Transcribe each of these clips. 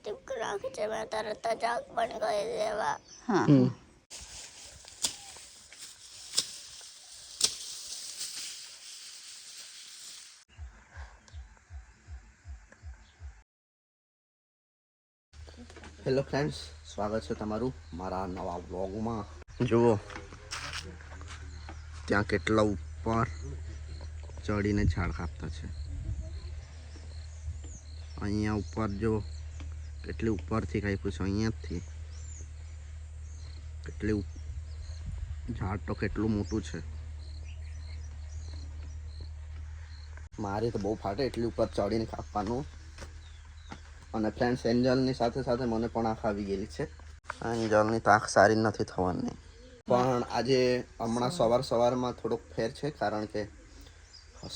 ટીપક નાખી છે મેં તરત જ આગ પણ કરી દેવા. હા હેલો ફ્રેન્ડ્સ, સ્વાગત છે તમારું મારા નવા વ્લોગમાં. જુઓ ત્યાં કેટલા ઉપર ચડીને ઝાડ કાપતા છે. અહીંયા ઉપર જો કેટલી ઉપરથી કાપ્યું છે, અહીંયાથી કેટલી ઝાડ તો કેટલું મોટું છે. મારી તો બહુ ફાટે એટલી ઉપર ચડીને કાપવાનું. અને ફ્રેન્ડ્સ, એન્જલની સાથે સાથે મને પણ આંખ આવી ગયેલી છે. એન્જલની તો આંખ સારી નથી થવાની, પણ આજે હમણાં સવારમાં થોડોક ફેર છે, કારણ કે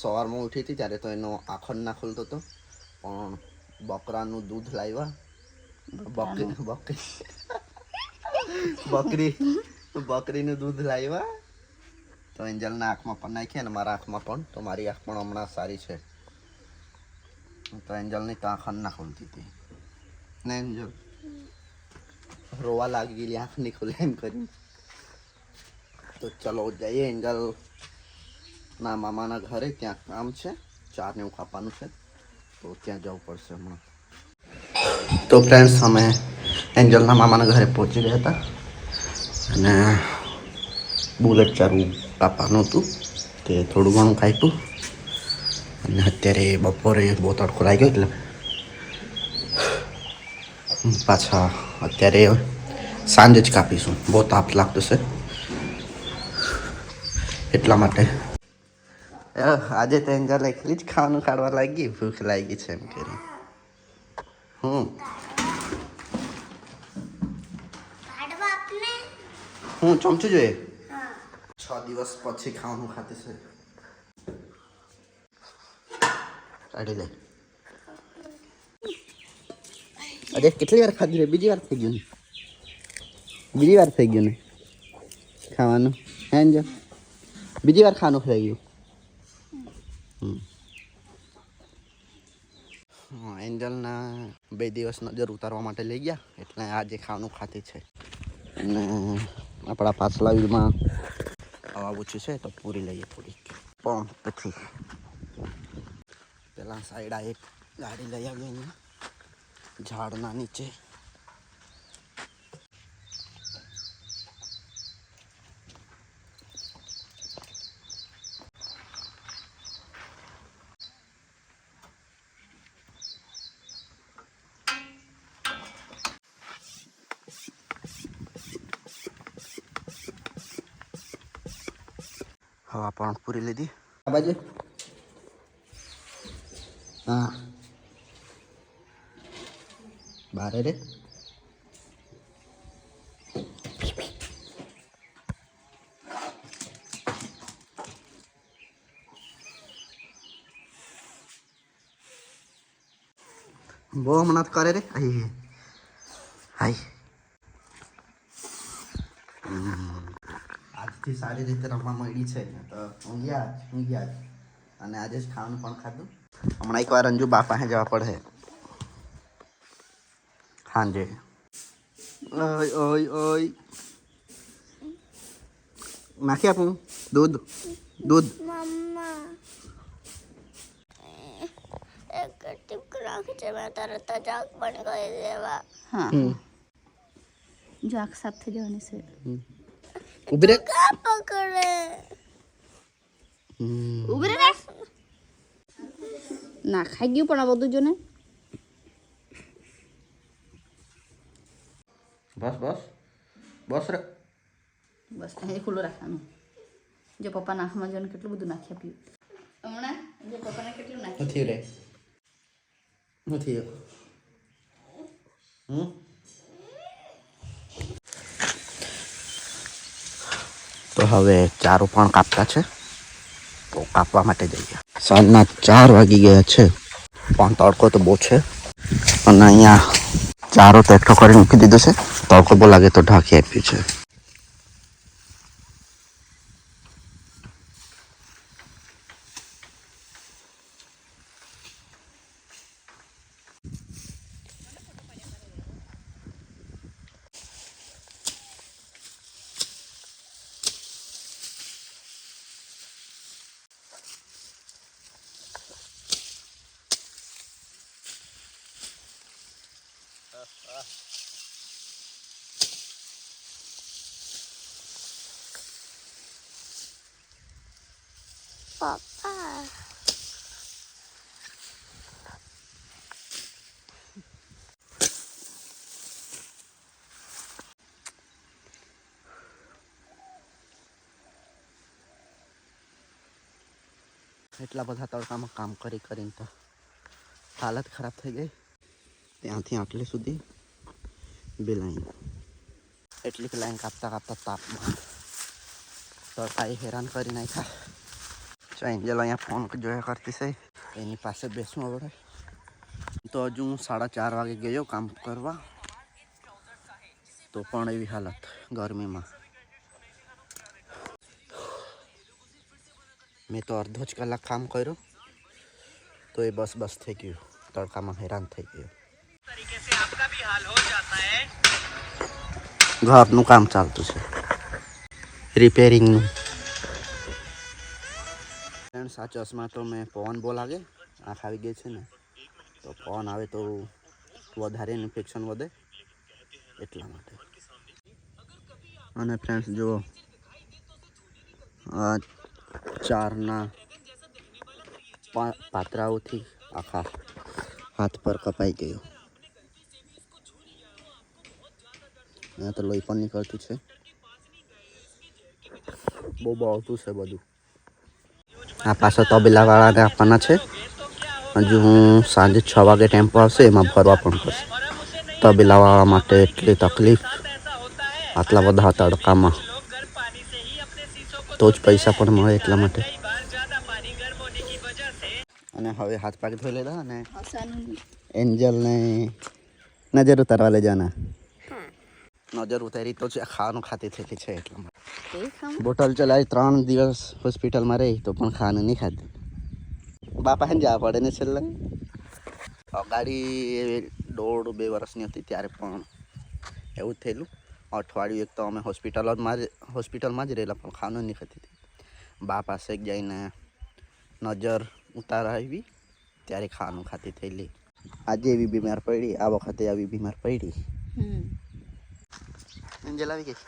સવારમાં ઉઠી હતી ત્યારે તો એનો આંખ જ ના ખુલતો હતો. પણ બકરાનું દૂધ લાવ્યા, બકરીનું દૂધ લાવ્યા તો એન્જલના આંખમાં પણ નાખી અને મારા આંખમાં પણ. તો મારી આંખ પણ હમણાં સારી છે. તો એન્જલની તો આંખ ના ખુલતી હતી ને, એન્જલ રોવા લાગી ગયેલી આંખ નહીં ખુલે એમ કરી. તો ચલો જઈએ એન્જલ ના મામાના ઘરે. ત્યાં કામ છે, ચાર ને એવું કાપવાનું છે, તો ત્યાં જવું પડશે હમણાં. તો ફ્રેન્ડ્સ, અમે એન્જલના મામાના ઘરે પહોંચી ગયા હતા અને બુલેટ ચારું કાપવાનું હતું તે થોડું ઘણું કાપ્યું. અને અત્યારે બપોરે બહુ તડકો લાગ્યો એટલે પાછા અત્યારે સાંજે જ કાપીશું. બહુ તાપ લાગતો છે એટલા માટે. આજે તો એન્જલ એકલી જ ખાવાનું કાઢવા લાગી, ભૂખ લાગી છે એમ કરી. હું ચમચું જોઈએ 6 દિવસ પછી ખાવાનું ખાતી છે. કાઢી લે. આજે કેટલી વાર ખાધી રે? બીજી વાર થઈ ગયું ને? બીજી વાર થઈ ગયું ને ખાવાનું? હે એન્જલ, બીજી વાર ખાવાનું થઈ ગયું. એન્જલના 2 દિવસ નજર ઉતારવા માટે લઈ ગયા એટલે આજે ખાવાનું ખાતી છે. અને આપણા પાછલા વીરમાં હવા ઓછી છે તો પૂરી લઈએ થોડીક. પણ પછી પેલા સાઈડ એક ગાડી લઈ આવીએ અહીંયા ઝાડના નીચે. હવા પણ પૂરી લીધી. આ બાજુ હા બારે રે. બહુ હમણાં કરે રે. આઈ હાય. આજથી સારી રીતે રમવા માંડી છે તો ઊંઘ્યા જ. અને આજે જ ખાવાનું પણ ખાધું. હમણાં એકવાર અંજુ બા પાસે જવા પડે સાંજે. ઓય ઓય ઓય નાખી આપું દૂધ? મમ્મા એક ટીપક નાખી છે મેં તરત જ આગ પણ કરી દેવા. હા જો આંખ સાફ થઈ જવાની છે. ઉભી રે. કા પકડે ઉભી રે. ના ખાઈ ગયું પણ આ બધું જો ને. બસ બસ બસ રે. બસ અહીં ખુલ્લું રાખવાનું. જો પપ્પાના આંખમાં જોઈને કેટલું બધું નાખી આપ્યું હમણાં. જો પપ્પાને કેટલું નાખ્યું નથી રે. નથી. તો હવે ચારો પણ કાપતા છે તો કાપવા માટે જઈએ. સાંજના 4 વાગી ગયા છે પણ તડકો તો બહુ છે. અને અહીંયા ચારો તો એકઠો કરી મૂકી દીધો છે. તડકો બહુ લાગે તો ઢાંકી આપ્યું છે. પપ્પા એટલા બધા તડકામાં કામ કરી કરીને તો હાલત ખરાબ થઈ ગઈ. ત્યાંથી આટલે સુધી બે લાઈન, એટલી લાઈન કાપતા કાપતા તાપમાં તડકાએ હેરાન કરી નાખ્યા. જો એન્જલ અહીંયા ફોન જોયા કરતી છે, એની પાસે બેસવું આવડે. તો હજુ હું 4:30 વાગે ગયો કામ કરવા, તો પણ એવી હાલત ગરમીમાં. મેં તો અડધો જ કલાક કામ કર્યું તો એ બસ થઈ ગયું, તડકામાં હેરાન થઈ ગયું. ઘરનું કામ ચાલતું છે, રિપેરિંગનું. ફ્રેન્ડ્સ, આ ચશ્મા તો મેં પવન બહુ લાગે, આંખ આવી ગઈ છે ને, તો પવન આવે તો વધારે ઇન્ફેક્શન વધે એટલા માટે. અને ફ્રેન્ડ્સ જુઓ, આ ચારના પાતરાઓથી આખા હાથ પર કપાઈ ગયો. અહીંયા તો લોહી પણ નીકળતું છે, બહુ બળતું છે બધું. આ પાછો તબેલાવાળાને આપવાના છે. હજુ હું સાંજે 6 વાગે ટેમ્પો આવશે, એમાં ભરવા પણ પડશે. તબેલાવાળા માટે એટલી તકલીફ આટલા બધા તડકામાં, તો જ પૈસા પણ મળે એટલા માટે. અને હવે હાથ પગ ધોઈ લીધા અને એન્જલને નજર ઉતારવા લઈ જવાના. નજર ઉતારી તો છે, ખાવાનું ખાતી થયેલી છે એટલા માટે. બોટલ ચલાવી 3 દિવસ હોસ્પિટલમાં રહી તો પણ ખાવાનું નહીં ખાધું. બાપા હે જવા પડે ને છેલ્લે. ગાડી 1.5-2 વર્ષની હતી ત્યારે પણ એવું જ થયેલું. અઠવાડિયું એક તો અમે હોસ્પિટલમાં જ રહેલા, પણ ખાવાનું નહીં ખાતી હતી. બા પાસે જઈને નજર ઉતારાવી ત્યારે ખાવાનું ખાતી થયેલી. આજે એવી બીમાર પડી, આ વખતે આવી બીમાર પડી. એન્જલ આવી ગઈ.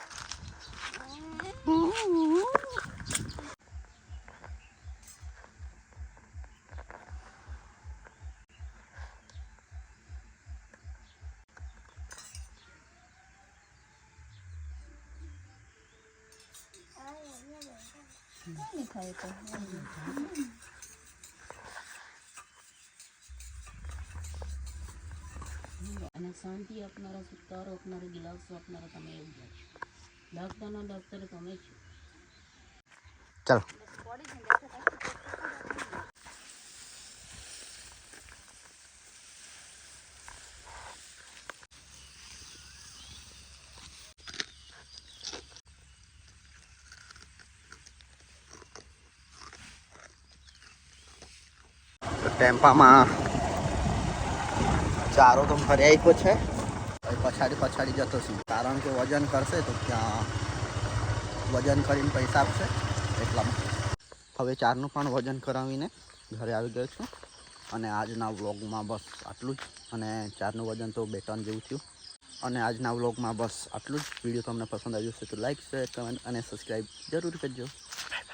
અને શાંતિ આપનારા, સુતારો આપનારા, गिलास આપનારા તમે એવું છો. ડૉક્ટરના ડૉક્ટર તમે છો. ચાલો. ટેમ્પામાં ચારો તો ભરી આપ્યો છે. પછાડી જતો છું, કારણ કે વજન કરશે તો ત્યાં વજન કરીને પૈસા આપશે એટલામાં. હવે ચારનું પણ વજન કરાવીને ઘરે આવી ગયો છું. અને આજના વ્લોગમાં બસ આટલું જ. અને ચારનું વજન તો 2 ટન જેવું થયું. અને આજના વ્લોગમાં બસ આટલું જ. વિડીયો તમને પસંદ આવ્યો છે તો લાઈક, શેર, કમેન્ટ અને સબસ્ક્રાઈબ જરૂર કરજો. Bye bye.